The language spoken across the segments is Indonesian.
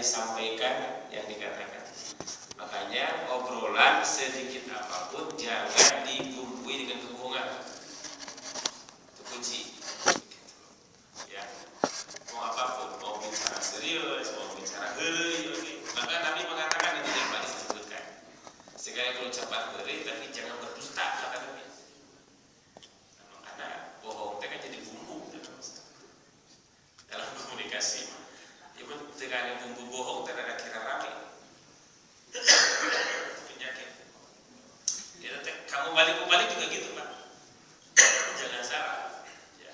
disampaikan yang dikatakan. Makanya obrolan sedikit apapun jangan dibumbui dengan kebohongan. Itu kunci. Ya, mau apapun, mau bicara serius, mau bicara heureuy, maka Nabi mengatakan itu yang disebutkan. Segala ucapan heureuy tapi jangan berdusta, kata Nabi. Karena bohong itu kan jadi bumbu dalam komunikasi. Ibu dengan bumbu bohong tidak kira rame. Penyakit. Ya, kamu balik juga gitu, Pak. Jangan salah. Ya.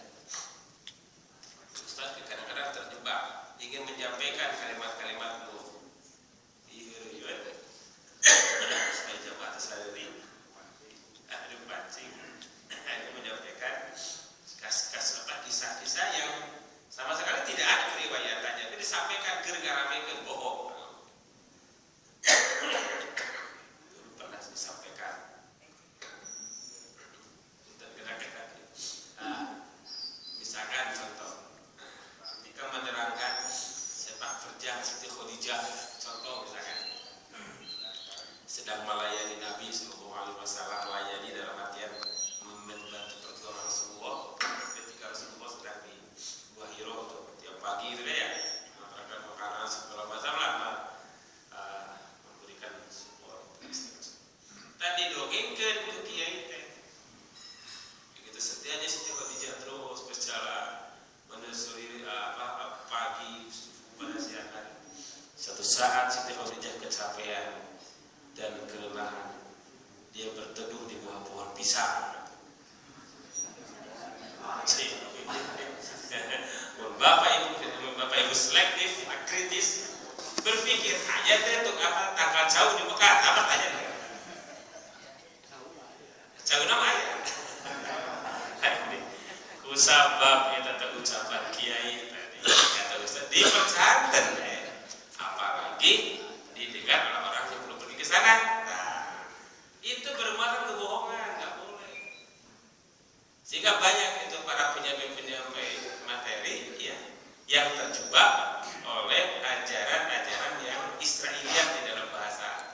Ustaz kadang-kadang terjebak ingin menyampaikan kalimat-kalimat lu. Iya. Saya jamaah tasawuf. Ada pancing. Ingin menyampaikan kisah-kisah yang sama sekali tidak ada periwayatannya. Jadi disampaikan gara-gara bohong. Pernah disampaikan. Misalkan contoh, ketika menerangkan sepak terjang Siti Khadijah, contoh misalkan sedang melayani Nabi Sallallahu Alaihi Wasallam, melayani dalam artian membantu perjuangan Rasulullah ketika Rasulullah sedang di Gua Hiro tiap pagi itu ya, melakukan makanan segala macam lah, memberikan support. Tadi dongengkan ke kiai teh. Begitu setianya Siti Khadijah terus berjalan menyusuri pagi pada siang hari. Suatu saat Siti Khadijah kecapean dan kelelahan. Dia berteduh di bawah pohon pisang. Bapak Ibu selektif, kritis, berpikir aja itu apa tanggal jauh di Mekah, apa tanya? Jauh nama ya. Kusabab itu tentang ucapan kiai tadi kata Ustaz dipercanten, apalagi didengar oleh orang yang belum pergi ke sana. Nah, itu bermuatan kebohongan, nggak boleh. Sehingga banyak itu para penyampai materi ya yang terjebak oleh ajaran-ajaran yang Israiliyat di dalam bahasa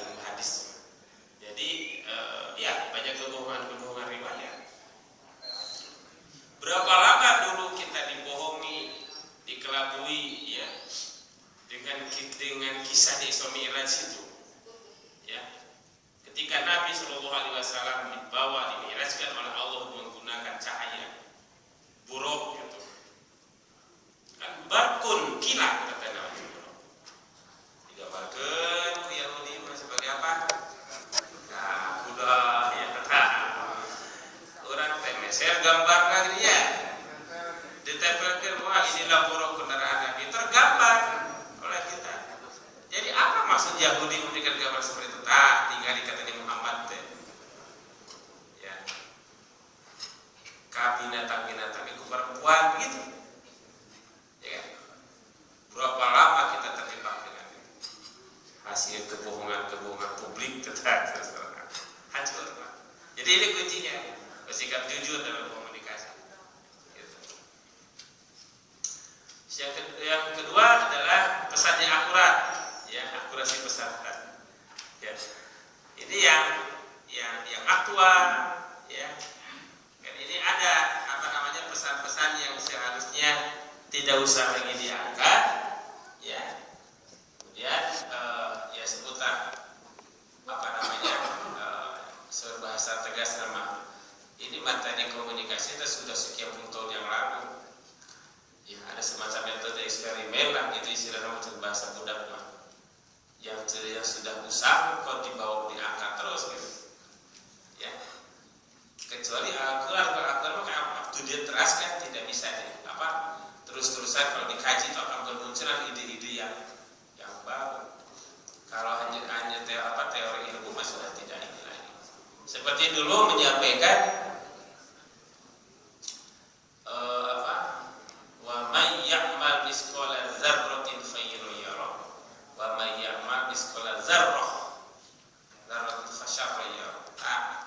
ilmu hadis. Jadi ya banyak kebohongan riwayat. Berapa lama dulu kita dibohongi, dikelabui ya dengan kisah di Isra Mi'raj itu. Ya. Ketika Nabi Shallallahu Alaihi Wasallam dibawa dimi'rajkan oleh Allah menggunakan cahaya buruk gitu. Kan barkun kilat kata Nabi. Digambarkan ke Yahudi sebagai apa? Nah, kuda ya kata orang meser gambar lagi ya. Ditempelkan wah inilah buruk kendaraan Nabi tergambar oleh kita. Jadi apa maksud Yahudi memberikan gambar seperti itu? Tinggal dikatakan Muhammad teh. Ya. Binatang-binatang itu perempuan begitu. Ya kan? Berapa lama kita terjebak dengan itu? Hasil kebohongan publik tetap hancur. Jadi ini kuncinya, bersikap jujur dalam komunikasi. Gitu. Yang kedua adalah pesan yang akurat, ya akurasi pesan. Ya. Ini yang aktual, ya. Dan ini ada pesan-pesan yang seharusnya tidak usah lagi diangkat, ya. Kemudian ya seputar berbahasa tegas nama. Ini materi komunikasi itu sudah sekian puluh tahun yang lalu. Ya ada semacam metode eksperimen lah, itu istilahnya metode bahasa budak mah. Yang sudah usang kok dibawa diangkat terus gitu. Ya. Kecuali Al-Quran mah up to date terus kan tidak bisa terus-terusan kalau dikaji itu akan bermunculan ide-ide yang baru. Kalau hanya teori ilmu mah sudah tidak ini lagi. Seperti dulu menyampaikan wa may ya'mal misqala dzarratin khairan yarah wa may ya'mal misqala dzarratin khasyaran yarah.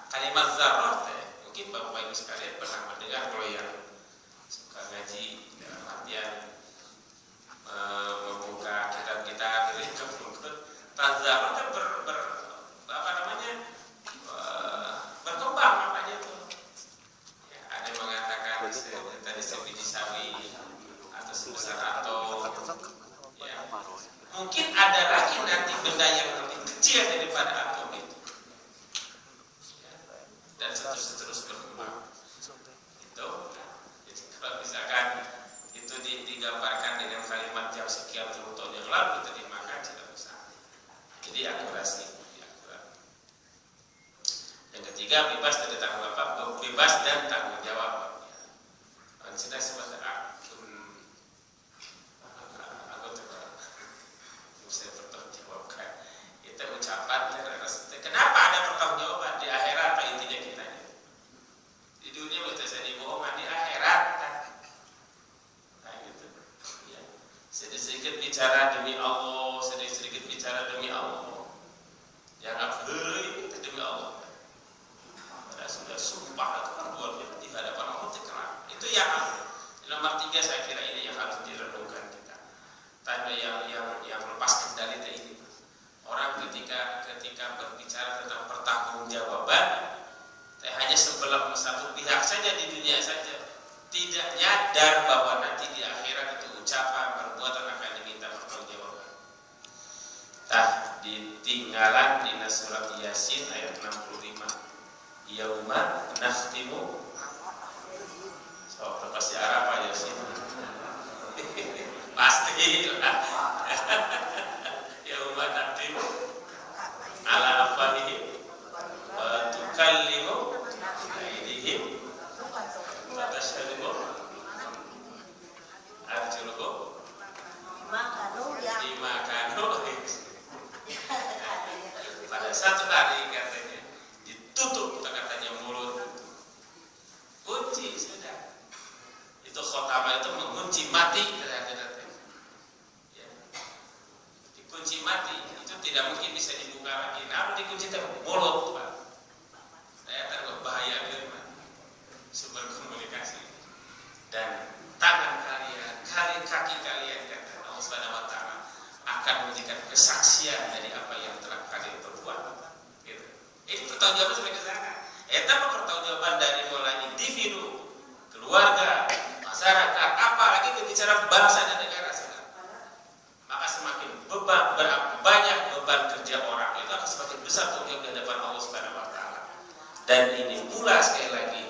Kalimat zarrah mungkin Bapak Ibu sekalian pernah mendengar kalau yang suka ngaji dalam artian mungkin ada lagi nanti benda yang lebih kecil daripada atom itu, dan terus berkembang. Itu, jadi kalau misalkan itu digambarkan dengan kalimat yang sekian puluh tahun yang lalu itu dimakan tidak usah. Jadi akurasi, akurat. Yang ketiga, bebas dari tanggung jawab, bebas dan tanggung jawab. Sudah sebagai saya pertanggungjawabkan. Itu ucapan kenapa ada pertanggungjawaban di akhirat? Apa intinya kita? Di dunia kita jadi bohongan, di akhirat kan? Nah gitu. Ya. Sedikit bicara demi Allah, sedikit bicara demi Allah. Jangan beri demi Allah. Karena sudah sumpah itu kan luar biasa di hadapan Allah terkenal. Itu yang nomor 3 saya kira ini yang harus direnungkan kita. Tanda yang lepas kendali ini. Orang ketika berbicara tentang pertanggungjawaban, hanya sebelah satu pihak saja di dunia saja, tidak nyadar bahwa nanti di akhirat itu ucapan perbuatan akan diminta pertanggungjawaban. Ditinggalan di surat Yasin ayat 65. Yauma nakhtimu. So, pasti Arab Pak Yasin. Pasti lah. Yauma nakhtimu ala afwahihim wa tukallimu aydihim wa tashhadu arjuluhum bima kanu. Pada satu hari katanya ditutup katanya mulut, kunci sudah. Itu khotamah itu mengunci mati katanya. Ya. Dikunci mati itu tidak mungkin bisa dibuka lagi. Nah, dikunci mulut, Pak. Saya tahu bahaya firman sumber komunikasi dan tangan kalian, kaki kalian kata Allah Subhanahu wa taala akan memberikan kesaksian dari apa yang telah kalian perbuat. Gitu. Ini pertanggungjawaban sampai ke sana. Apa pertanggungjawaban dari mulai individu, keluarga, masyarakat, apalagi berbicara bangsa dan negara sana. Maka semakin banyak beban kerja orang itu akan semakin besar tanggung di hadapan Allah Subhanahu wa taala. Dan ini pula sekali lagi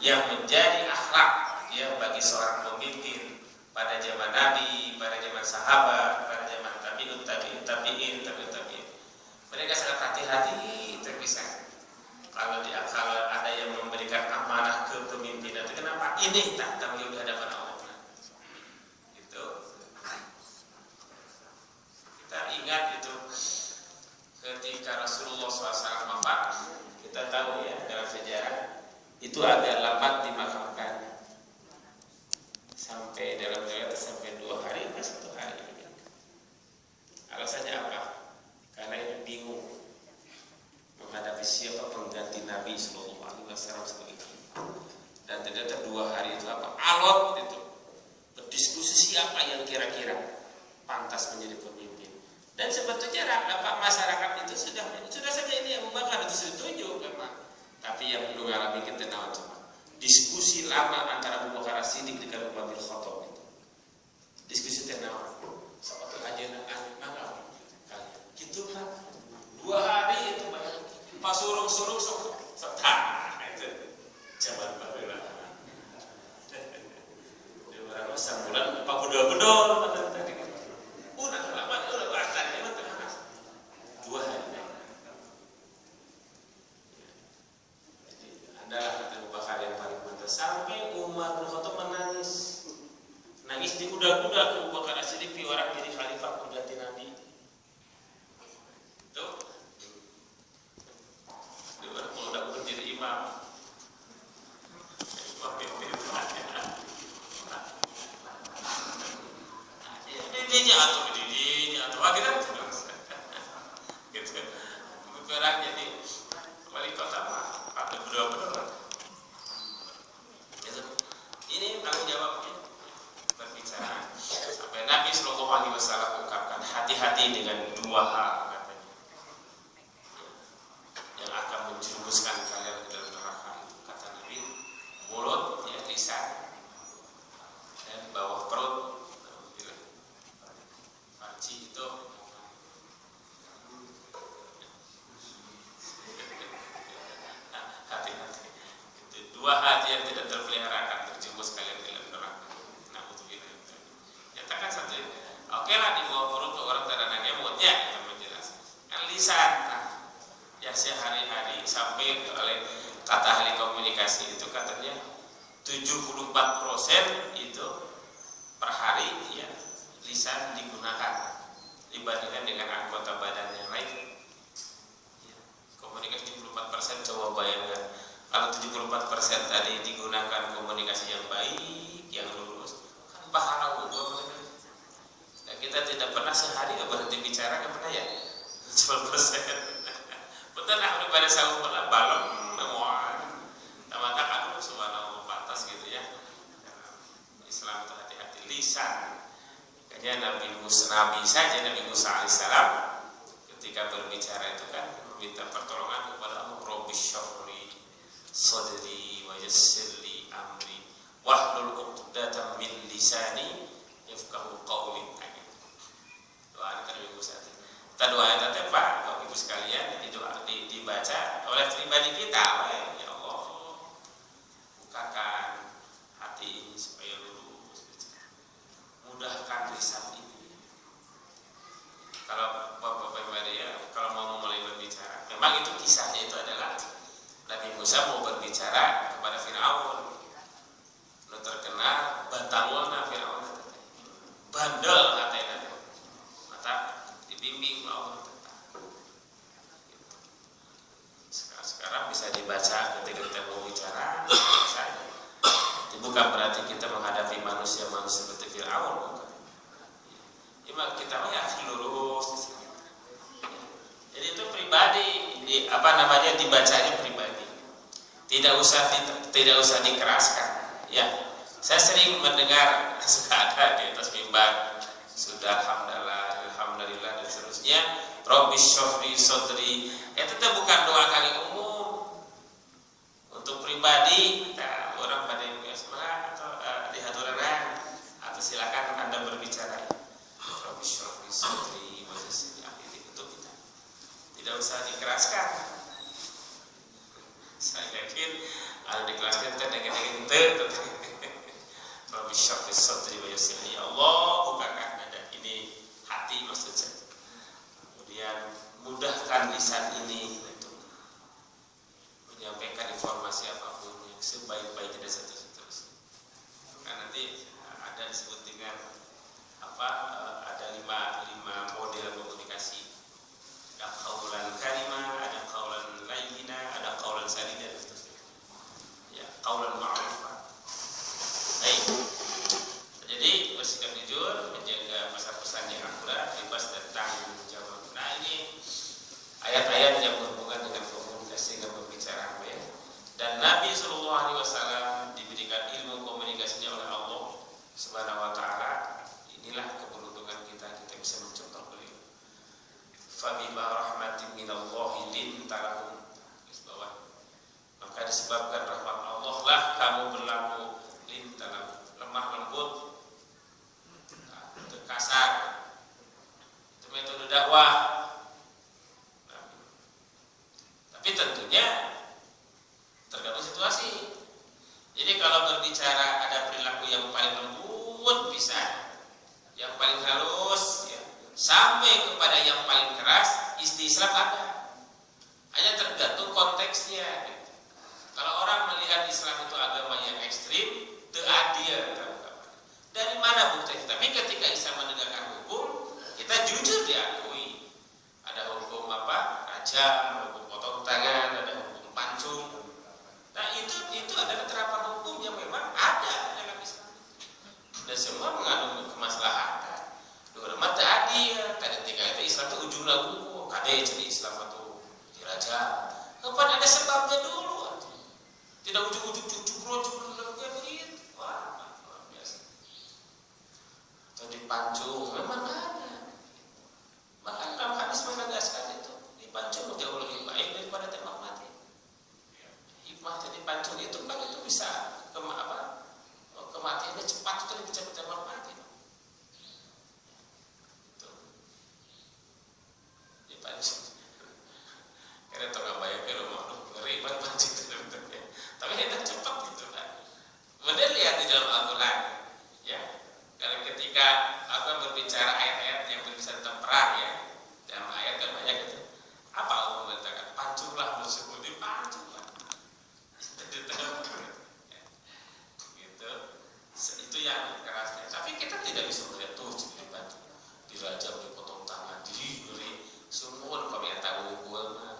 yang menjadi akhlak ya bagi seorang pemimpin pada zaman Nabi, pada zaman sahabat, pada zaman tabi'in. Mereka sangat hati-hati terpisah. Kalau ada yang memberikan amanah ke pemimpinan itu kenapa? Ini tak tanggung jawab di hadapan Allah. Itu kita ingat itu ketika Rasulullah SAW wafat, kita tahu ya dalam sejarah itu agak lambat dimakamkan sampai dalam riwayat sampai 2 hari atau 1 hari. Alasannya apa? Karena ini bingung menghadapi siapa pengganti Nabi Sallallahu Alaihi Wasallam sebagai dan ternyata 2 hari itu apa? Alot itu berdiskusi siapa yang kira-kira pantas menjadi pemimpin. Dan sebetulnya masyarakat itu sudah saja ini yang membakar itu setuju memang. Tapi yang mengalami ketenawan cuma diskusi lama antara Abu Bakar As-Siddiq dengan Umar bin Khattab itu. Diskusi tenawan. Seperti aja kalian. Gitu kan. 2 hari itu banyak. Pas suruh-suruh serta itu zaman baru lah. Dia berapa sebulan Pak Bedol tadi. Udah lama udah bahkan ini mah tengah. 2 hari. Jadi adalah Abu Bakar yang paling pantas sampai Umar bin Khattab menangis di kuda-kuda ke Abu Bakar As-Siddiq orang jadi khalifah pengganti Nabi. Tuh. Dia udah jadi imam. Ini atau akhirnya gitu. Orang jadi wali kota atau betul. Ini tanggung jawabnya berbicara sampai Nabi Sallallahu Alaihi Wasallam ungkapkan hati-hati dengan 2 hal katanya yang akan menjerumuskan kalian ke dalam neraka. Kata Nabi, mulut ya lisan dan bawah perut. Farji itu sehari-hari sampai oleh kata ahli komunikasi itu katanya 74% itu per hari ya lisan digunakan dibandingkan dengan anggota badan yang lain. Ya, komunikasi 74%, coba bayangkan kalau 74% tadi digunakan komunikasi yang baik, yang lurus, kan pahala umum. Nah, kita tidak pernah sehari berhenti bicara, kan pernah ya? 10%. Betul lah, pada sahur malam balon memuat, tamata kan subhanallah batas gitu ya. Islam itu hati-hati lisan. Makanya Nabi Musa alaihissalam ketika berbicara itu kan meminta pertolongan kepada Allah, Rabbi syrahli sadri wa yassir li amri wahlul 'uqdatam min lisani yafqahu qawli. Doa Nabi Musa. Kita doain tadi Pak, Bapak Ibu sekalian, dibaca oleh pribadi kita. Ya Allah, bukakan hati ini supaya lurus, mudahkan lisan ini. Kalau Bapak Ibu ya, kalau mau mulai berbicara, memang itu kisahnya itu adalah Nabi Musa mau berbicara kepada Firaun. Lo terkenal bantangulna Firaun, bandel katanya, mata dibimbing Allah. Sekarang bisa dibaca ketika kita mau bicara, itu bukan berarti kita menghadapi manusia seperti Firaun. Cuma kita ya lurus. Jadi itu pribadi, dibacanya pribadi. Tidak usah dikeraskan. Ya, saya sering mendengar suka ada di atas mimbar sudah alhamdulillah dan seterusnya. Rabbi syrahli sadri. Itu bukan doa kali umum. Untuk pribadi, kita orang pada semangat atau di haturan atau silakan Anda berbicara. Rabbi syrahli sadri wa yassir li amri. Untuk kita. Tidak usah dikeraskan. Saya yakin kalau dikeraskan kita dengan Rabbi syrahli sadri wa yassir li. Allah bukakan dada ini, hati maksud saya. Kemudian mudahkan lisan ini untuk menyampaikan informasi apapun yang sebaik-baiknya dan seterusnya. Karena nanti ada disebut dengan ada lima model komunikasi. Ada qaulan karimah, ada qaulan layyina, ada qaulan sadida dan seterusnya. Ya, qaulan ma'rufah. Baik. Jadi bersikap jujur, menjaga pesan-pesan yang akurat, bebas dan tanggung jawab. Nah, ini ayat-ayat yang berhubungan dengan komunikasi dan pembicaraan ya. Dan Nabi SAW diberikan ilmu komunikasinya oleh Allah Subhanahu wa taala. Inilah keberuntungan kita bisa mencontoh beliau. Fa bima rahmatin minallahi lintalahum. Maka disebabkan rahmat Allah lah kamu berlaku lintalahum, lemah lembut, kasar. Itu metode dakwah. Tapi tentunya tergantung situasi. Jadi kalau berbicara ada perilaku yang paling lembut bisa, yang paling halus ya, sampai kepada yang paling keras, istilah ada. Hanya tergantung konteksnya. Gitu. Kalau orang melihat Islam itu agama yang ekstrim, adil. Dari mana buktinya? Tapi ketika Islam menegakkan hukum, kita jujur diakui. Ada hukum rajam, hukum potong tangan, ada hukum pancung. Nah itu adalah terapan hukum yang memang ada dalam Islam. Dan semua mengandung kemaslahatan. Dua mata adil. Ketika itu Islam itu ujung lagu, kadang jadi Islam atau dirajam. Kapan ada sebabnya dulu? Tidak ujung-ujung cukur begitu. Wah, luar biasa. Atau dipancung, memang ada. Bahkan dalam hadis menegaskan itu, dipancung jauh lebih baik daripada tembak mati. Hikmah jadi pancung itu kan itu bisa kematiannya cepat, itu lebih cepat tembak mati. Itu dipancung. Karena itu nggak bayar kalau mau ngeri banget pancung itu bentuknya. Tapi itu cepat gitu kan. Kemudian lihat di dalam Al-Quran, ya. Kalau ketika berbicara ayat-ayat yang berbicara tentang perang ya, dalam ayat kan banyak itu. Apa Allah mengatakan pancung yang kerasnya. Tapi kita tidak bisa melihat tuh batu dirajam, dipotong tangan, diri semua kami tahu hukum.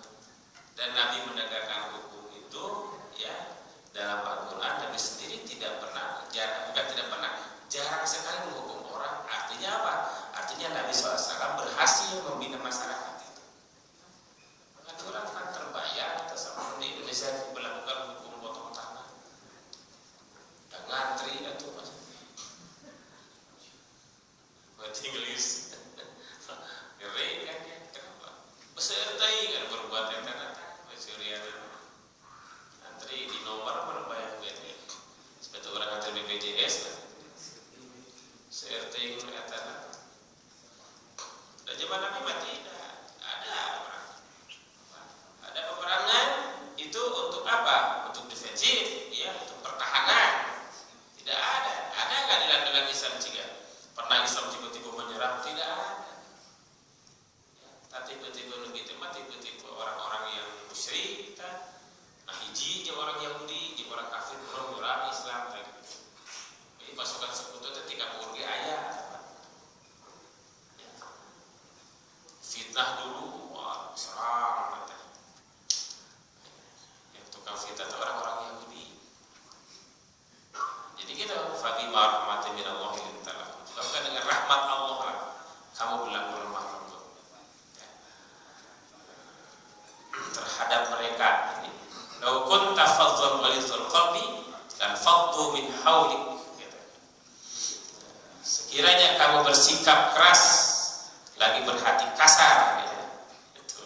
Dan Nabi menegakkan hukum itu ya dalam Al-Quran. Nabi sendiri tidak pernah, jarang sekali menghukum orang. Artinya apa? Artinya Nabi SAW berhasil membina masyarakat itu. Ada orang kan terbayang sama di Indonesia melakukan hukum potong tangan dan ngantri itu mas. Buat Inggris ngeri kan ya. Kenapa? Peserta kan berbuat yang tanah Syria antri di nomor berbayang gitu ya. Seperti orang antri BPJS kan. CRT yang mengatakan dan zaman Nabi mati ada peperangan itu untuk apa? Untuk defensif ya, untuk pertahanan. Tidak ada nggak dalam Islam juga pernah Islam tiba-tiba menyerang? Tidak ada ya, tapi tiba-tiba begitu mati tiba-tiba orang-orang yang musyrik kita hiji je orang Yahudi je orang kafir orang Islam gitu. Jadi pasukan sekutu ketika murgi ayah fitnah dulu, wah serang yang tukang fitnah itu orang-orang Yahudi. Jadi kita fabima rahmatin minallahi lintalah, bukan dengan rahmat Allah lah kamu berlaku lemah lembut ya. Terhadap mereka ini. Lau kunta fadhdhan ghalizal qalbi lan faddu min haulik. Sekiranya kamu bersikap keras lagi berhati kasar ya, itu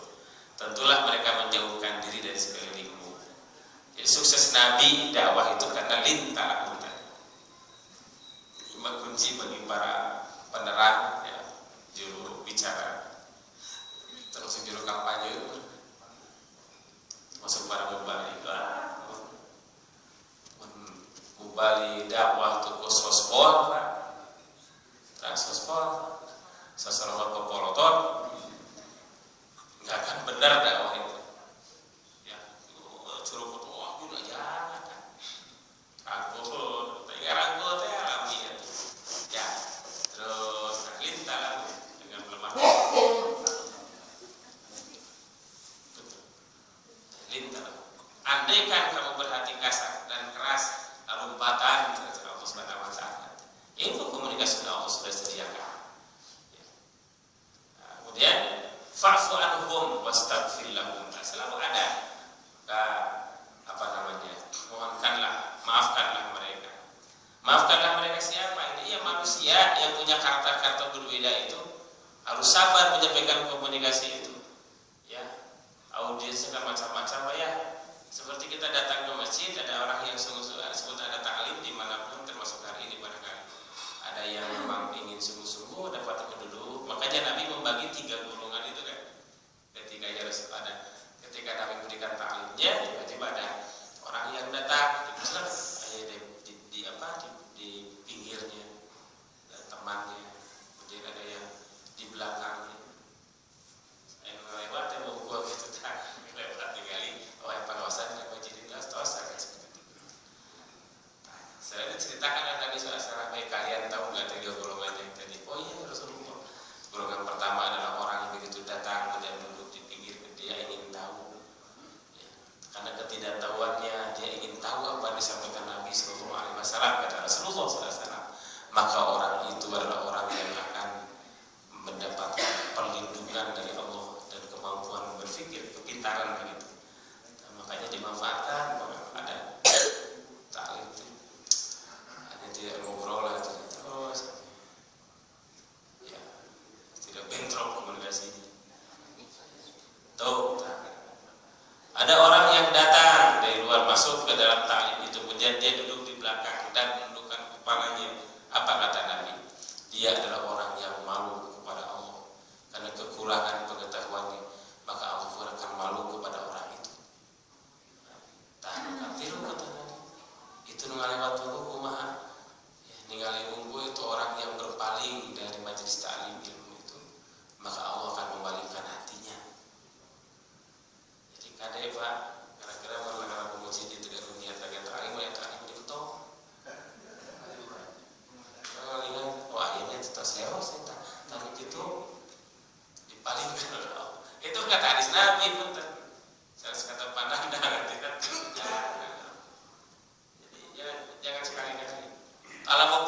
tentulah mereka menjauhkan diri dari sekelilingmu. Jadi sukses Nabi dakwah itu karena lintah lima kunci bagi para penerang ya, juru bicara termasuk juru kampanye masuk para mubali dakwah tuh sosfor sosfor sesama pepoloton nggak akan benar dakwah itu ya. Suruh foto juga jangan rangkul teh alami ya terus lintah dengan lemah lintah. Andaikan kamu berhati kasar dan keras lompatan Allah Subhanahu wa taala, itu komunikasi Allah sudah sediakan. Kemudian fa'fu anhum wastaghfir lahum. Selalu ada maafkanlah mereka. Maafkanlah mereka siapa? Ini ya manusia yang punya karakter-karakter berbeda itu harus sabar menyampaikan komunikasi itu. Ya, audiens kan macam-macam ya. Seperti kita datang ke masjid, ada orang yang sungguh-sungguh disebut ada ta'lim dimanapun termasuk hari ini barangkali. Ada yang memang ingin sungguh-sungguh dapat keduduk. Makanya Nabi membagi 3 golongan itu kan. Ketika Nabi memberikan ta'limnya, tiba-tiba ada orang yang datang di pinggirnya, ada temannya, kemudian ada yang di belakangnya. Yang lewat yang mau gua gitu tak lewat tinggali, yang pengawasan yang majidin tos akan seperti itu. Saya diceritakan Nabi SAW, kalian tahu nggak 3 golongan yang tadi? Oh iya Rasulullah. Golongan pertama adalah orang yang begitu datang dan duduk di pinggir, dia ingin tahu ya, karena ketidaktahuannya dia ingin tahu apa yang disampaikan Nabi SAW, kata Rasulullah SAW. Maka orang itu adalah orang yang akan mendapatkan perlindungan dari Allah dan kemampuan berpikir, kepintaran begitu. Nah, makanya dimanfaatkan ada ta'lim itu. Hanya dia ngobrol lah terus ya, tidak bentrok komunikasinya. Tuh, ada orang yang datang dari luar masuk ke dalam ta'lim itu, kemudian dia duduk di belakang dan menundukkan kepalanya. Apa kata Nabi? Dia adalah orang yang malu kepada Allah karena kekurangan pengetahuannya, maka Allah akan malu kepada orang itu. Tahu tiru kata Nabi. Itu ngalewat tunggu kumaha. Ya, ningali unggul itu orang yang berpaling dari majelis ta'lim ilmu itu, maka Allah akan membalikkan hatinya. Jadi kadang Pak, kira-kira kalau pemuji di dunia tagihan ta'lim ya ta'lim itu sewa saya tapi itu dipalingkan oleh Allah. Itu kata hadis Nabi pun saya kata pandang tidak jadi jangan sekali-kali kalau mau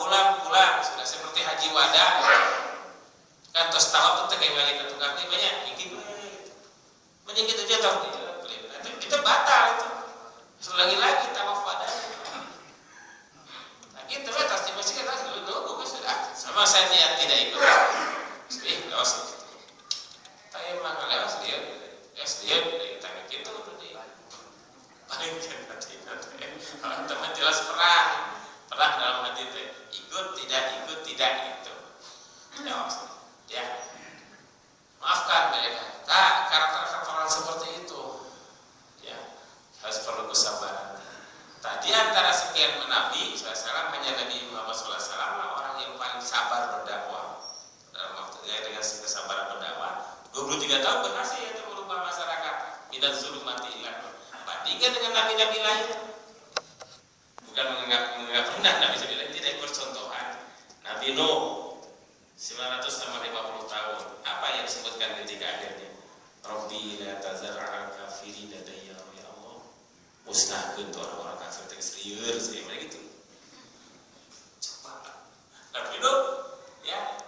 pulang sudah seperti haji wada kan tos tahap itu kayak balik ke tukang banyak bikin banyak itu dia tahu itu batal itu lagi tawaf wada nah gitu lah pasti masih kita dulu sudah sama saya tidak ikut nggak usah tapi emang lewat dia tanya gitu paling nanti kalau teman jelas perang dalam hati itu ikut tidak itu ya maafkan mereka karakter orang seperti itu ya harus perlu kesabaran. Tadi antara sekian nabi SAW hanya Nabi Muhammad SAW orang yang paling sabar berdakwah dalam waktunya dengan kesabaran berdakwah 23 tahun berhasil ya merubah masyarakat minat zulumati ilah. Bandingkan dengan nabi-nabi lain bukan menganggap rendah nabi lain tidak bercontohan. Nabi Nuh 950 tahun apa yang disebutkan ketika akhirnya Rabbi la tazar 'alal kafirin dayyara ya Allah musnahkeun orang-orang kafir teh lieur saya gitu. Coba Nabi Nuh ya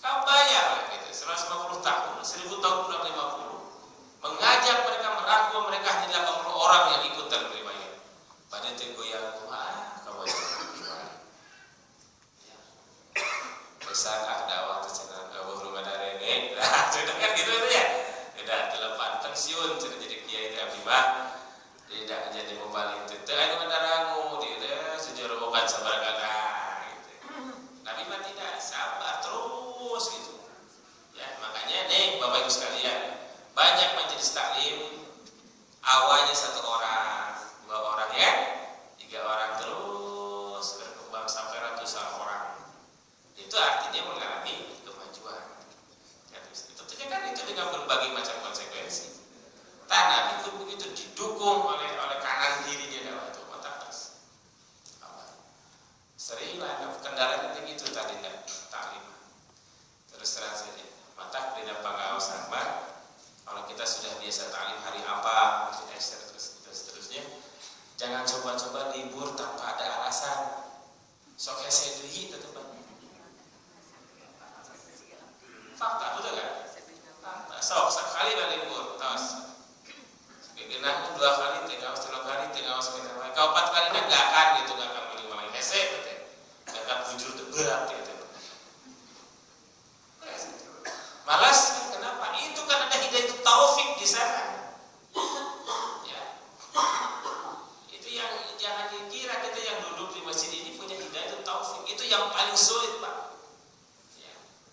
kau bayar gitu 150 tahun 1000 tahun kurang 50 mengajak mereka merangkul mereka hanya 80 orang yang ikut dan beribadah pada tenggo yang kau bayar besarkah dakwah tercengang ke rumah darenge sudah kan gitu itu ya sudah telepan pensiun sudah jadi kiai itu abimah tidak jadi membalik itu ayo mendarangu dia sejarah bukan sabar kakak gitu. Nabi mah tidak sabar terus gitu ya makanya nih Bapak Ibu sekalian banyak majelis taklim awalnya 1 orang 2 orang ya 3 orang terus berkembang sampai ratusan orang itu artinya mengalami kemajuan ya, tentunya kan itu dengan berbagai macam konsekuensi tanah itu begitu didukung oleh kanan kiri dia dakwah itu otak sering lah kendalanya begitu tadi taklim terus terang saja mata tidak pengawas sama kalau kita sudah biasa taklim hari apa seterusnya jangan coba-coba libur tanpa ada alasan sok saya deui tetep fakta betul kan? Fakta sok sekali libur tos genah 2 kali 3 kali 3 kali kau 4 kali enggak akan gitu enggak akan minimal hese betul enggak akan bujur berat gitu malas kenapa? Itu kan ada hidayah taufik di sana ya itu yang jangan dikira kita yang duduk di masjid ini punya hidayah taufik itu yang paling sulit Pak ya.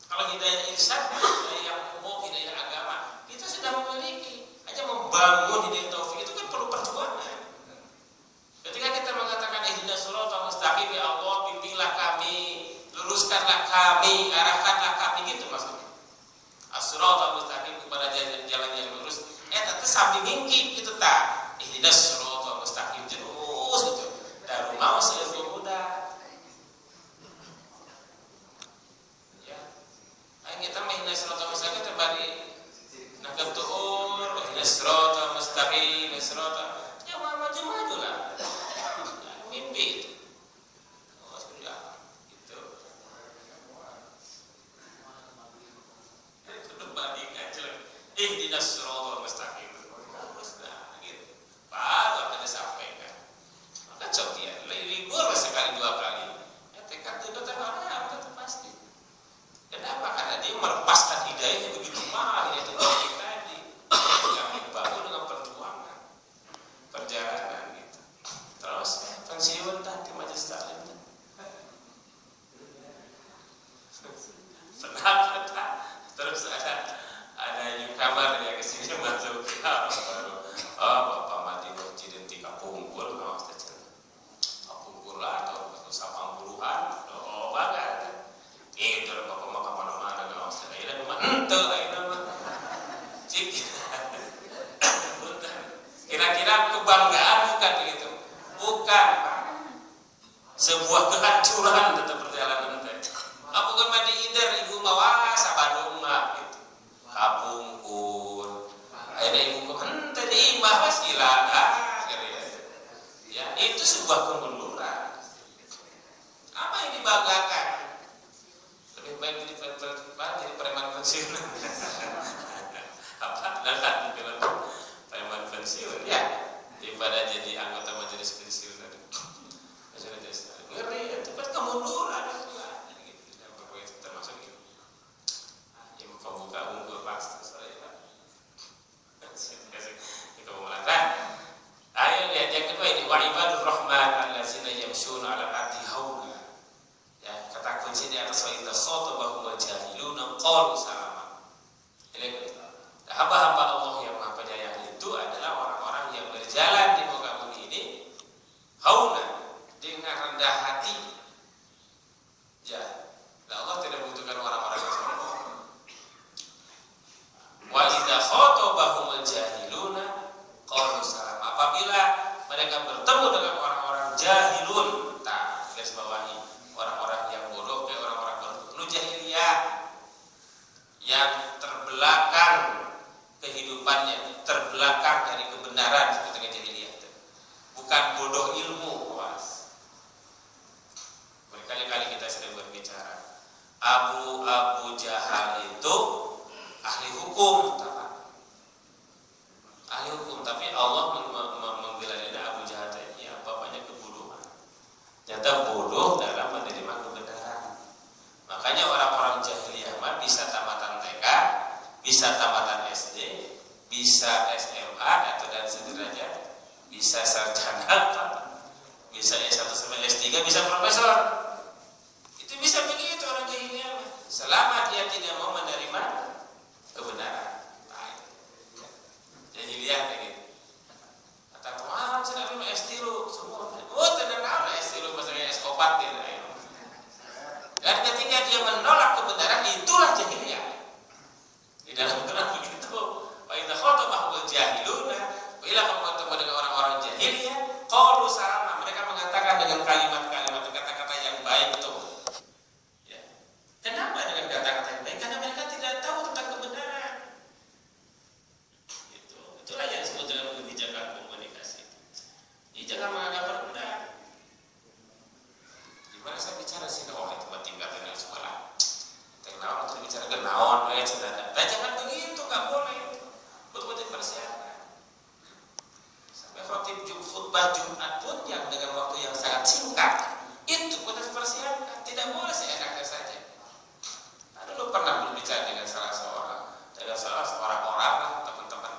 Kalau hidayah irsyad hidayah umum hidayah agama kita sudah memiliki hanya membangun hidayah taufik itu kan perlu perjuangan ketika kita mengatakan ihdinas siratal mustaqim ya Allah bimbinglah kami luruskanlah kami arahkanlah kami gitu maksudnya as-siratal mustaqim kepada jalan yang lurus tapi sambil ngingkip gitu tak ihdinas siratal mustaqim terus gitu dan rumah masih muda ya kita ihdinas siratal mustaqim terbagi nakab tuur ihdinas siratal mustaqim siratal ya maju lah mimpi itu ihdinas siratal mustaqim gitu baru akan disampaikan maka coba libur sekali 2 kali tekad itu terharam itu pasti kenapa? Karena dia melepaskan hidayahnya begitu mahal itu tadi yang dibangun dengan perjuangan perjalanan gitu terus pensiun tadi majelis taklim kenapa tak terus ada yang kamar ya kesini masuk Bapak mati berjidin 3 pungkul pungkul lah atau 80-an banget itu Bapak mah kemana-mana gak usah akhirnya cuma ente akhirnya mah bahwa silakan, ya itu sebuah kemunduran. Apa yang dibanggakan? Lebih baik jadi preman pensiun. Apa? Dalam preman pensiun ya daripada jadi anggota majelis pensiun. Ngeri, cepat kemunduran. Termasuk itu. Yang pembuka unggul pasti saya. Itu mulatan. Ayo lihat yang kedua ini wa ibadur rahman allazina yamshuna 'alal ardi hauna. Ya, kata kunci di atas wa idza khatabahumul jahiluna qalu salama. Ini hamba-hamba Allah yang Maha Penyayang itu adalah orang-orang yang berjalan di muka bumi ini hauna, dengan rendah hati. Ya, Allah tidak membutuhkan orang-orang yang sombong. Wa idza khatabahumul jahiluna qalu salam. Apabila mereka bertemu dengan orang-orang jahilun, garis bawahi, orang-orang yang bodoh, orang-orang penuh jahiliyah, yang terbelakang kehidupannya, terbelakang dari kebenaran seperti jahiliyah itu. Bukan bodoh ilmu, was. Berkali-kali kita sering berbicara. Abu Jahal itu ahli hukum, ahli hukum, tapi Allah membela dia Abu Jahal ya bapaknya kebodohan. Ternyata bodoh dalam menerima kebenaran. Makanya orang-orang jahiliyah mah bisa tamatan TK, bisa tamatan SD, bisa SMA atau dan sederajat, bisa sarjana, bisa S1 sampai S3, bisa profesor. Itu bisa begitu orang jahiliyah mah. Selama dia tidak mau menerima kebenaran. Jahiliyah begitu. Kata teman, saya dulu S3 semua. Oh, tenang S3 maksudnya S4 gitu. Dan ketika dia menolak kebenaran, itulah jahiliyah. Di dalam Quran begitu. Wa idza khatabahumul jahiluna, bila kamu bertemu dengan orang-orang jahiliyah, qalu salama. Mereka mengatakan dengan kalimat-kalimat, kata-kata yang baik itu. Ya. Kenapa dengan kata-kata yang baik? Karena mereka tidak tahu tentang kebenaran. Itulah yang disebut dengan kebijakan komunikasi. Jadi jangan menganggap rendah. Gimana saya bicara sih? Oh, itu mah tinggal dengan sekolah. Teknawan itu bicara kenaon, cerita. Dan jangan begitu, nggak boleh. Betul-betul persiapan. Sampai khutbah Jumat pun yang dengan waktu yang sangat singkat, itu betul persiapan. Tidak boleh seenaknya saja. Ada lu pernah berbicara dengan salah seorang orang lah, teman-teman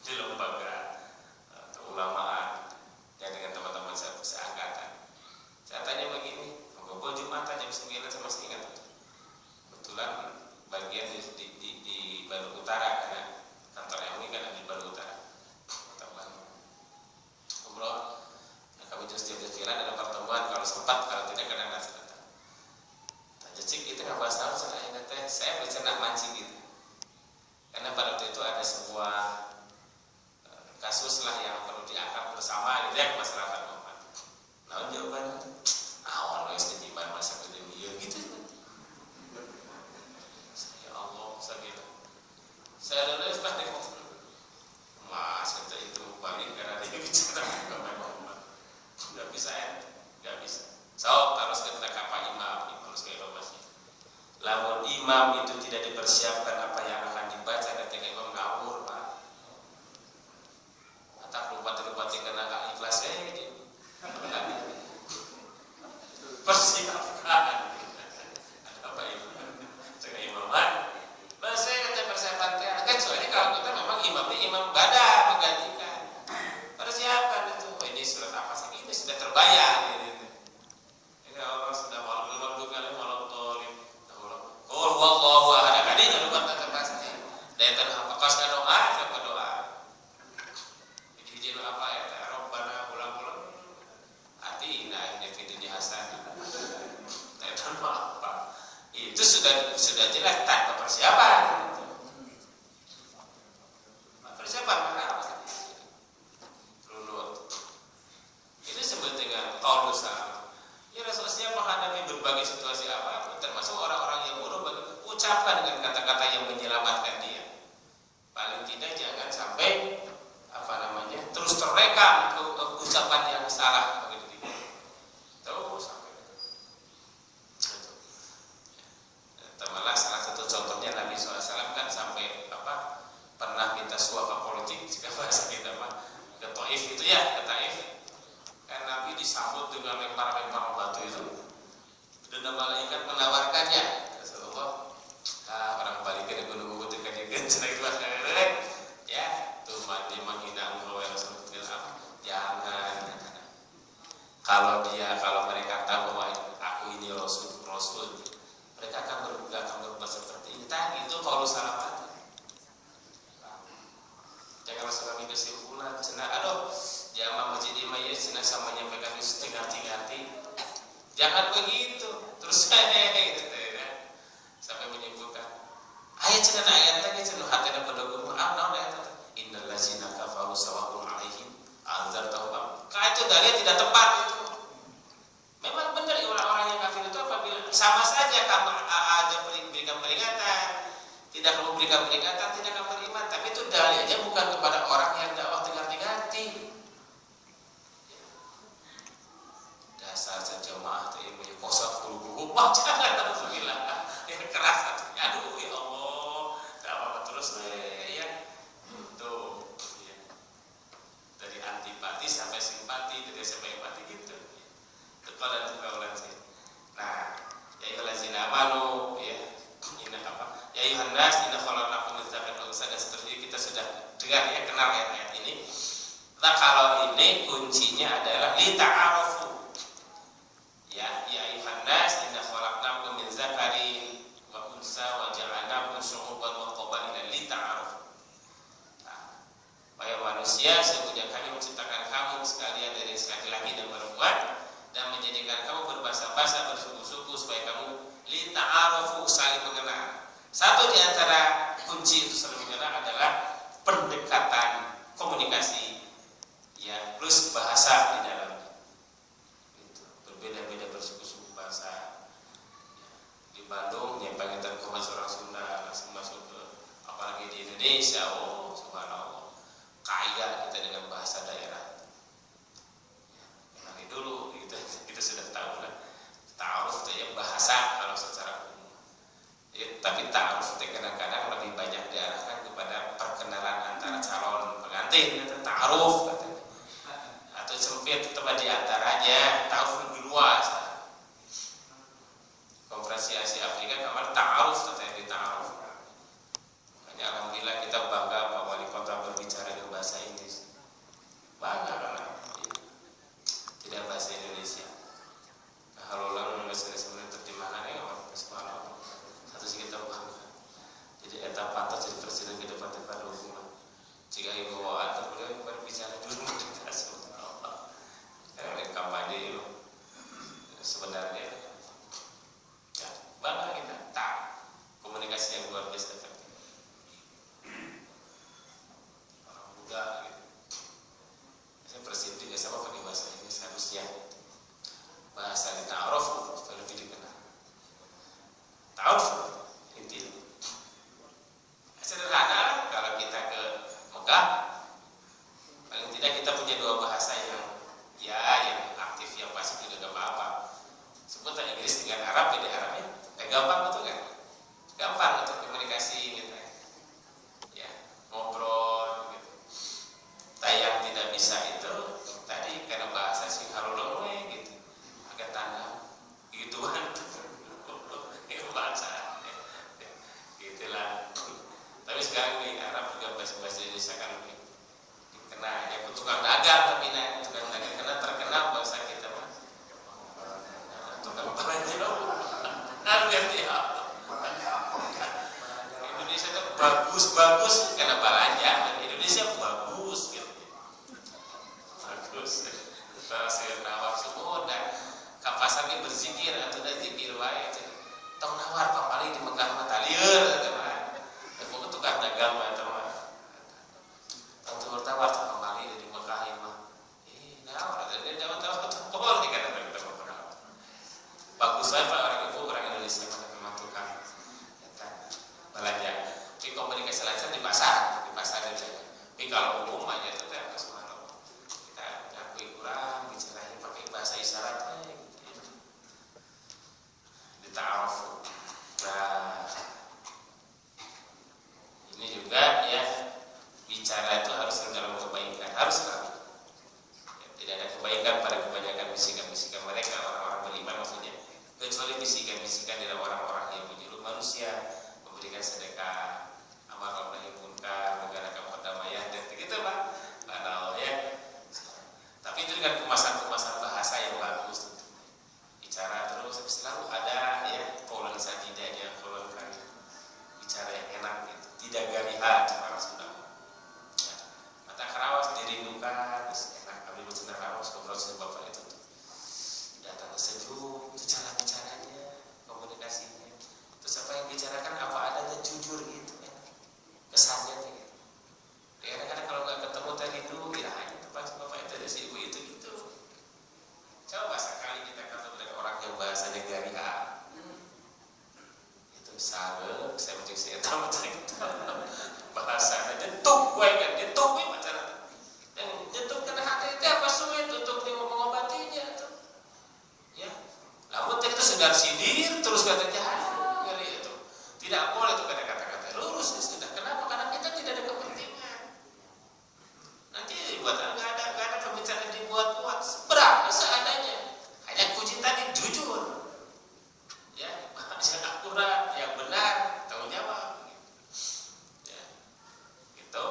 di lembaga atau ulamaan, ya dengan teman-teman seangkatan. Saya tanya begini, ngobrol Jumatan jam 9 sama masih ingat. Kebetulan bagian di Bandung Utara, karena kantor MUI kan ada di Bandung Utara. Ngobrol, kami just ada pertemuan, kalau sempat, kalau tidak kadang nggak datang. Tanya cik, itu nggak bahas tahu, saya bercernak mancing gitu. Karena pada waktu itu ada sebuah kasus lah yang perlu diangkat bersama gitu ya ke masyarakat Muhammad. Nah, jawabannya awal wes di mana masa kedua gitu. Ya Allah, saya nulis pada mas kata itu balik karena dia bicara kepada Muhammad. Nggak bisa ya, nggak bisa. So harus kita kapa imam harus ke informasi. Lamun imam itu tidak dipersiapkan apa yang akan dibaca ketika imam ngawur, Pak. Atau lupa-lupa kena gak ikhlas gitu. Persiapkan. Apa itu? Jaga imaman. Bahasa kata persiapan teh. Kecuali kalau kita memang imamnya imam badan menggantikan. Persiapan itu. Oh, ini surat apa sih? Ini sudah terbayar. Ini orang sudah malam kali malam tolim. Qul huwallahu ahad. Kan ini lupa tak pasti. Dan terhapus doa, siapa doa? Jadi apa ya? Rabbana ulang-ulang. Atina ini videonya Hasan. Apa? Itu sudah jelas tanpa persiapan. Persiapan apa? Lulus. Itu disebut dengan qaulu salam. Ya Rasulullah siap menghadapi berbagai situasi apapun, termasuk orang-orang yang bodoh, ucapkan dengan kata-kata yang menyelamatkan dia. paling tidak jangan sampai terus terrekam ucapan yang salah begitu. Tahu sampai itu. Malah salah satu contohnya Nabi SAW kan sampai pernah minta suaka politik jika bahasa kita mah ke Taif itu ya, ke Taif kan Nabi disambut dengan lempar-lempar batu itu dan malaikat menawarkannya. Rasulullah orang balik ke gunung Uhud dekat-dekat itu ya tuh mati menghina engkau yang seperti apa, jangan. Kalau mereka tahu bahwa aku ini rasul, mereka akan berbuat seperti ini. Tadi itu kalau salah mati. Jangan langsung kami kesimpulan. Jamaah masjid imam ya sama menyampaikan itu ganti-ganti. Jangan begitu. Terus sampai menyimpulkan. Ayat cenah ayat hatana pendogo naon ayat innal ladzina kafaru sawa'un 'alaihim anzartahum. Itu dalil tidak tepat itu. Memang benar orang-orang yang kafir itu apabila sama saja kamu ada berikan peringatan, tidak kamu berikan peringatan, tidak kamu beriman, tapi itu dalilnya bukan kepada orang yang dakwah ganti-ganti. Dasar jamaah itu ilmu kosot guru-guru jangan alhamdulillah. Yang keras hatinya, aduh ya Allah, dakwah terus ya. Tuh. Ya. Dari antipati sampai simpati, dari sampai empati gitu. Kepada tukaulan sih. Nah, ya ayyuhallazina amanu ya. Ini apa? Ya ayyuhan nas inna khalaqnakum min dzakarin wa unsa, dan seterusnya kita sudah dengar ya, kenal ya ayat ini. Nah, kalau ini kuncinya adalah lita'arufu. Ya ayyuhan nas inna khalaqnakum min dzakarin wa unsa wa ja'alnakum syu'uban wa qabaila lita'arufu. Nah, wahai manusia, sesungguhnya kami menciptakan kamu sekalian dari laki-laki dan perempuan dan menjadikan kamu berbahasa-bahasa, bersuku-suku supaya kamu lita'arufu, saling mengenal. Satu di antara kunci itu saling mengenal adalah pendekatan komunikasi ya plus bahasa di dalamnya. Itu berbeda-beda bersuku-suku bahasa. Ya, di Bandung yang pengen terkomunikasi orang Sunda langsung masuk ke apalagi di Indonesia, oh subhanallah kaya kita dengan bahasa daerah. Ya, dulu kita sudah tahu lah ta'aruf itu ya bahasa kalau secara umum ya, tapi ta'aruf itu kadang-kadang lebih banyak diarahkan kepada perkenalan antara calon pengantin, itu ta'aruf katanya. Atau sempit tetap di antaranya, ta'aruf lebih luas. Konferensi Asia Afrika kemarin ta'aruf katanya, di ta'aruf. Makanya alhamdulillah kita bangga Pak Wali Kota berbicara dengan bahasa Inggris, bangga karena tidak bahasa Indonesia. Kalau orang bahasa sebenarnya terjemahannya orang sekolah satu sih kita bangga. Jadi etapa pantas jadi presiden ke depan rumah. Jika ibu bawa atau beliau berbicara dulu kita semua. Karena kampanye itu sebenarnya ya, bangga kita tak komunikasi yang luar biasa efektif. Orang muda gitu. Saya presiden juga sama pakai bahasa Inggris harusnya. Bahasa di ta'aruf lebih dikenal. Ta'aruf intinya sederhana. Kalau kita ke Mekah paling tidak kita punya dua bahasa yang aktif, yang pasif juga gak apa-apa. Sebutan Inggris dengan Arab, beda Arabnya gampang betul kan? Gampang untuk komunikasi gitu ya, ngobrol gitu. Yang tidak bisa itu tadi karena bahasa sing harulung gitu agak tanda gituan itu bahasa gitulah. Tapi sekarang ini Arab juga bahasa Indonesia kan lebih dikenal ya, tukang dagang, tapi tukang dagang karena terkenal bahasa kita mah tukang belanja ngerti ya. Indonesia itu bagus karena belanja, dan Indonesia bagus gitu, bagus. Bahasa nawar semua dan kapasarnya berzikir atau ada zikir wae. Tong nawar pamali di Mekah mah talieur teman. Pokok tukang dagang mah teman. Tong tawar pamali di Mekah mah. Nawar ada dapat pokok di kana kita pernah. Bagus wae Pak orang ibu orang Indonesia mah memang tukang eta belanja. Di komunikasi lancar di pasar memberikan sedekah, amar ma'ruf nahi munkar, menggerakkan perdamaian dan begitu Pak. Padahal ya. Tapi itu dengan kemasan bahasa yang bagus tentu. Bicara terus selalu ada ya qaulan sadidanya, qaulan karim. Bicara yang enak gitu. Tidak garihan cara Rasulullah. Ya. Mata karawas dirindukan, enak abdi becenah karawas ngobrol sama bapak itu. Datang sejuk, itu cara bicaranya, komunikasinya. Terus apa yang bicarakan apa adanya jujur gitu ya. Kesannya gitu. Kadang-kadang kalau nggak ketemu tadi dulu, ya hanya tempat bapak itu ada si ibu itu gitu. Coba sekali kita ketemu dengan orang yang bahasanya garihan. Itu sabe, saya mencek saya tahu itu bahasanya jentuk, gue kan jentuk gue macam yang jentuk kena hati itu apa sulit untuk mengobatinya tuh. Ya, namun itu segar sindir terus katanya ngeri itu. Tidak boleh itu kata-kata lurus ya sudah. Kenapa? Karena kita tidak ada kepentingan. Nanti dibuat nggak ada pembicaraan dibuat-buat. Berapa seadanya. Hanya kunci tadi jujur. Ya, yang akurat, yang benar, tanggung jawab. Ya, gitu.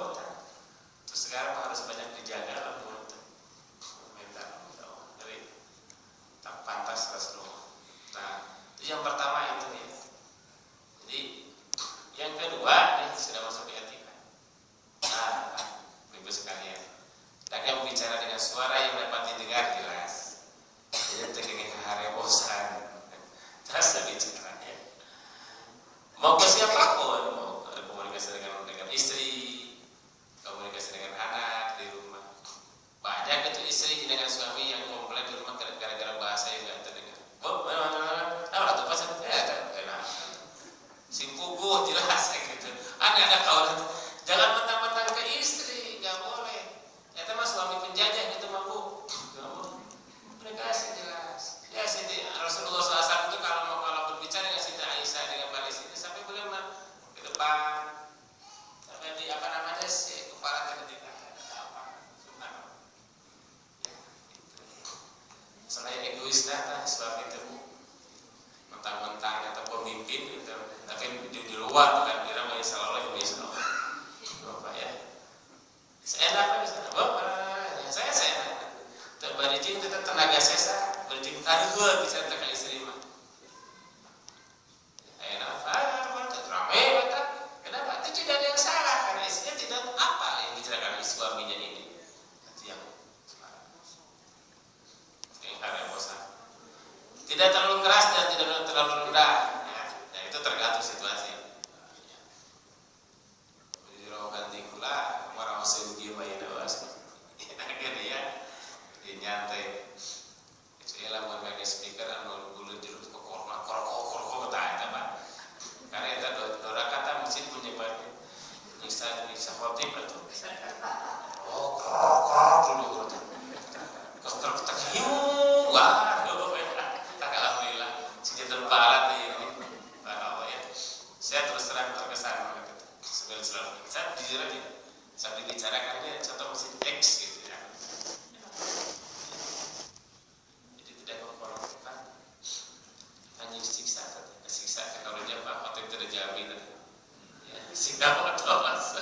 Terus sekarang harus banyak dijaga untuk mental. Dari tak pantas Rasulullah. Nah, itu yang pertama itu ya. Jadi yang kedua nih sudah masuk ke etika. Nah, ibu sekalian, kita bicara dengan suara yang dapat didengar jelas. Jadi dengan harewosan. Terus bicaranya. Mau ke siapapun, mau komunikasi dengan istri, komunikasi dengan anak di rumah. Banyak itu istri dengan suami yang komplain di rumah gara-gara bahasa yang nggak terdengar. Oh, mana tuh pas simpuguh jelas gitu. Ada kawan. Jangan mentang-mentang ke istri, nggak boleh. Ya teman suami penjajah gitu mampu. Komunikasi jelas. Ya Siti Rasulullah SAW itu kalau berbicara dengan Siti Aisyah dengan Palestina sampai beliau ke depan sampai di apa namanya si kepala ketika ada apa subhanallah. Ya, gitu. Selain egois data suami itu mentang-mentang atau pemimpin gitu, tapi di luar bukan kira mau insyaallah Bapak ya. Seenaknya di sana, Bapak. Ya saya seenak. Terbarijing tetap tenaga sesa, berjing tadi gua bisa tekan istri mah. Enak, ramai mata. Kenapa? Itu tidak ada yang salah karena istrinya tidak apa yang bicarakan suaminya ini. Itu yang ada bosan. Tidak terlalu keras dan tidak terlalu rendah. Ya, itu tergantung situasi. Diroganti kula, orang usul dia main awas. Akhirnya ya, nyantai. Saya lah mau pakai speaker, anu bulu jeruk korok tak Pak. Karena itu dora kata mesin punya banyak. Bisa khotib atau. Oh, korok dulu. Korok tak hiu, wah. Terbalat ini, Allah ya. Saya terus terang terkesan sebenarnya. Saya jujur aja, sambil bicarakannya contoh mesin X gitu ya. Jadi tidak mengkorokkan, hanya siksa kalau dia Pak waktu itu ada jamin. Ya, siksa atau mas,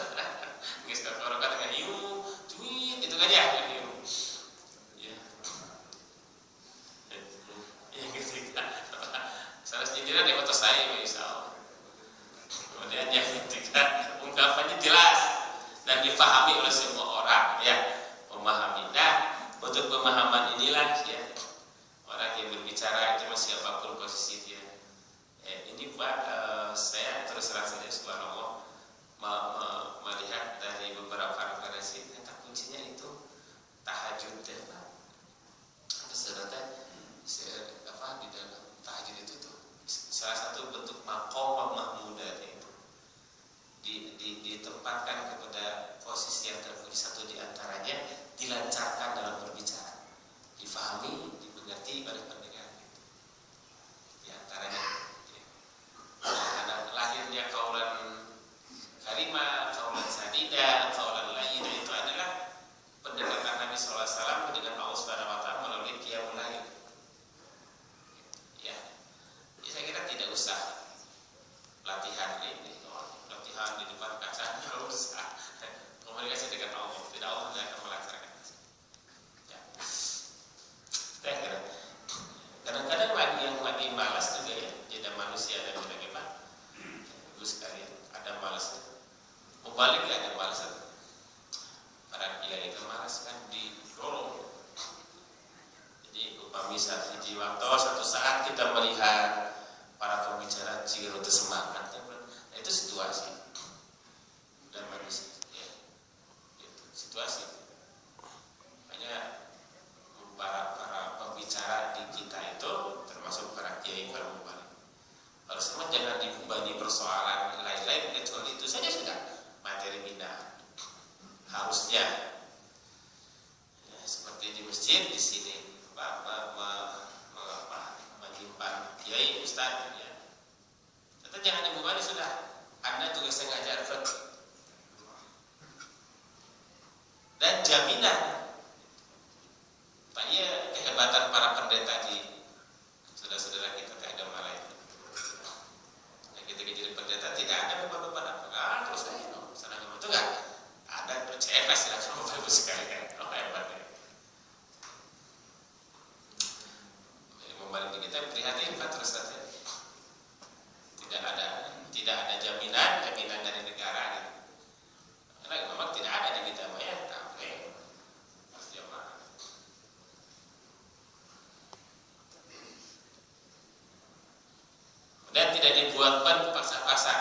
nggak korokkan dengan hiu, cuit itu kan ya hiu. Salah sendirian di foto saya misal. Kemudian yang ketiga ungkapannya jelas dan difahami oleh semua orang ya, memahami. Nah, untuk pemahaman inilah ya orang yang berbicara itu siapapun posisi dia. Ini Pak, saya terus terang saja subhanallah melihat dari beberapa referensi kata kuncinya itu tahajud ya Pak. Ternyata di dalam tahajud itu tuh salah satu bentuk maqam mahmudah itu ditempatkan kepada posisi yang terpuji. Satu di antaranya dilancarkan dalam berbicara, difahami, dimengerti oleh pendengar. jika untuk semangat, nah, itu situasi dan manusia, ya, itu situasi. Makanya para pembicara di kita itu termasuk para kiai, para mubalik, harus jangan dibebani persoalan lain-lain kecuali itu saja sudah materi bina. Harusnya ya, seperti di masjid di sini menyimpan kiai ustaz ya. Tetap jangan dibebani sudah. Anda tugasnya ngajar fiqh. Dan jaminan tanya kehebatan para pendeta di saudara-saudara kita tidak ada malai. Nah, kita jadi pendeta tidak ada beban-beban apa terus aja senang itu enggak ada percaya pasti langsung bagus sekali kan. Oh hebat ya. Membalik di kita prihatin kan terus saja. Tidak ada jaminan dari negara gitu. Karena memang tidak ada di kita ya, tapi harus jamaah. Dan tidak dibuat ban paksa-paksa.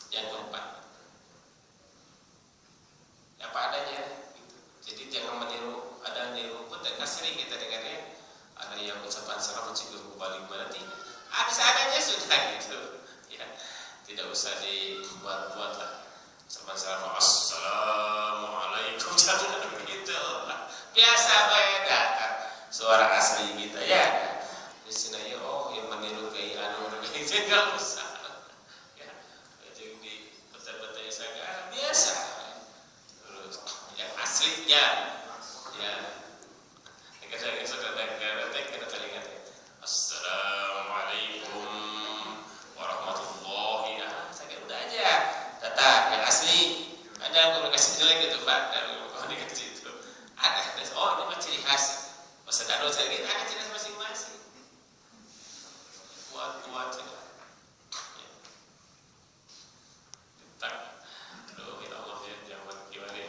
Yang keempat, apa adanya. Gitu. Jadi jangan meniru, ada niru pun dan sering kita dengarnya ada yang ucapan salam cikgu balik berarti ada seadanya sudah gitu. Ya, tidak usah dibuat-buat lah. Salam assalamualaikum jangan begitu. Biasa beda suara asli kita ya. Di sini ya oh yang meniru kayak anu begitu enggak usah. Ya, jadi di betul-betul saya biasa. Terus yang aslinya ya. Kita telinga. Assalamualaikum warahmatullahi wabarakatuh. Saya udah aja. Data yang asli ada komunikasi jelek gitu Pak dan komunikasi itu ada. Oh ini mah ciri khas. Masa dado saya gitu ada ciri khas masing-masing. Buat juga. Ya. Tentang aduh ya Allah ya jangan gimana.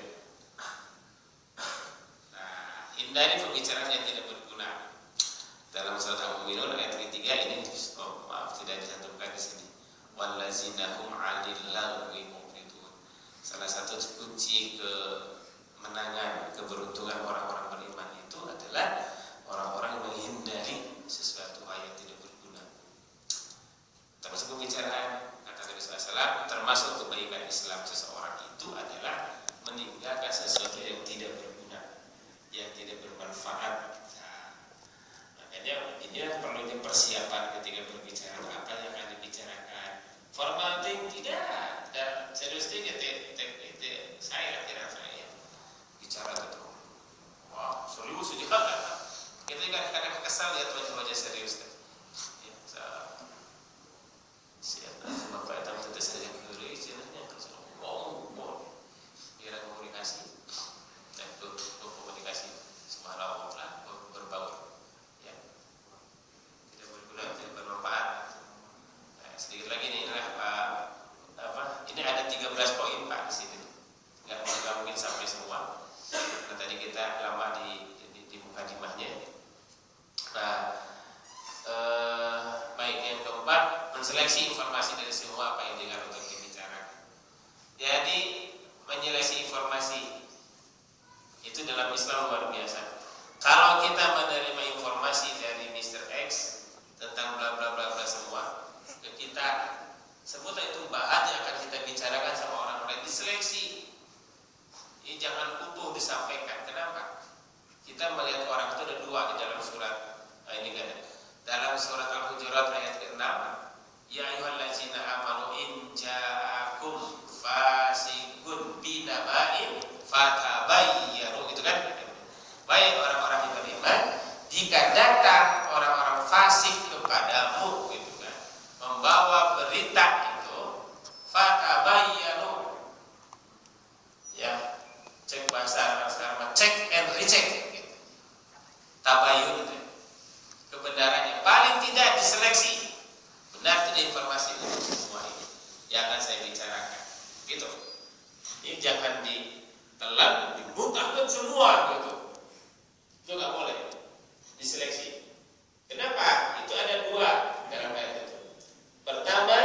Nah, hindari pembicaraan yang tidak berguna. Dalam surat Al-Mu'minun ayat 3 ini maaf tidak dicantumkan di sini. Wallazina hum 'anil lagwi mu'ridun. Salah satu kunci kemenangan, keberuntungan orang-orang beriman itu adalah orang-orang yang menghindari sesuatu yang tidak berguna. Termasuk pembicaraan kata Nabi SAW, termasuk kebaikan Islam seseorang itu adalah meninggalkan sesuatu yang tidak berguna, yang tidak bermanfaat. Makanya ini perlunya persiapan ketika berbicara apa yang akan dibicarakan. Formal thing tidak dan serius thing itu saya kira saya bicara itu. Wah serius juga kan? Kita kadang-kadang kesal lihat wajah-wajah serius kan. Ya, siapa bapak itu tentu saja kiri jenahnya terus ngomong kira komunikasi dan komunikasi semalam lah berbaur. Tidak bermanfaat. Nah, sedikit lagi nih ini ada 13 poin Pak di sini. Enggak mungkin sampai semua. Nah, tadi kita lama di mukadimahnya. Nah, baik yang keempat menseleksi informasi dari semua apa yang dengar untuk dibicarakan. Jadi menyeleksi informasi itu dalam Islam luar biasa. Kalau kita menerima informasi dari Mr. X tentang bla bla bla bla semua ke kita sebutlah itu bahan yang akan kita bicarakan sama orang lain diseleksi. Ini jangan utuh disampaikan. Kenapa? Kita melihat orang itu ada dua di dalam surat ini kan dalam surat Al-Hujurat ayat ke-6 ya ayyuhallazina amanu in ja'akum fasiqun binaba'in fatabayyanu gitu kan. Baik orang-orang yang beriman jika datang orang-orang fasik kepadamu gitu kan membawa berita itu fatabayyanu ya cek bahasa sekarang cek and recheck gitu. Tabayun itu kebenarannya paling tidak diseleksi benar tidak informasi itu semua ini yang akan saya bicarakan gitu. Ini jangan ditelan dibutahkan semua gitu. Itu nggak boleh diseleksi. Kenapa? Itu ada dua dalam ayat itu. Pertama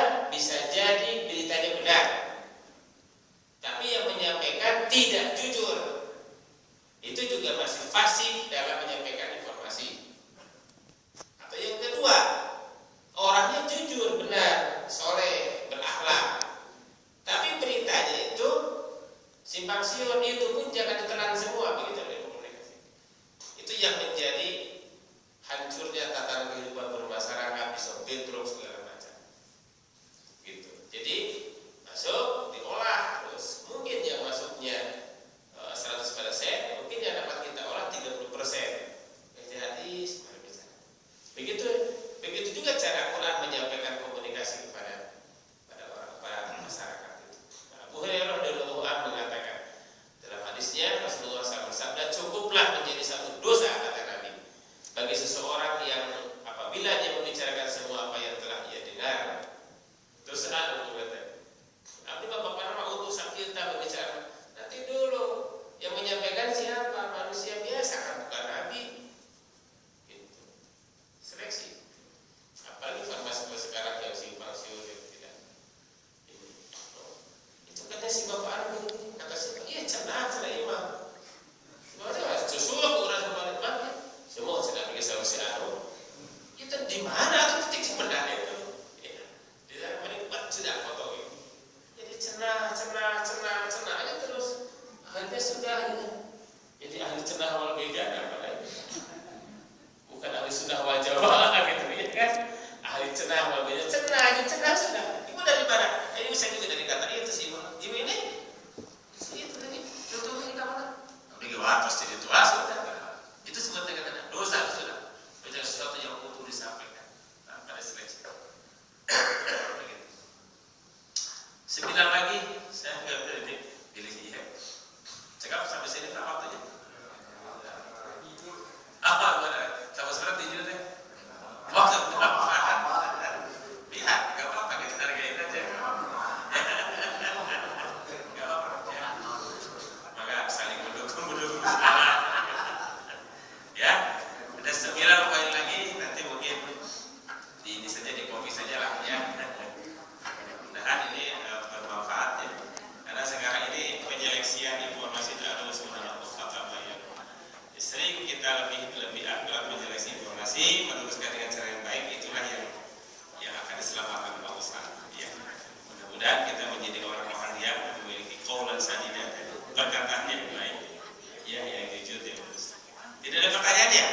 mungkin kita lebih akurat menjelaskan informasi, meneruskan dengan cara yang baik, itulah yang akan diselamatkan oleh Allah Subhanahu. Ya. Mudah-mudahan kita menjadi orang-orang yang memiliki qaulan sadidan, perkataan yang baik, ya, yang jujur, yang lurus. Tidak ada pertanyaan ya?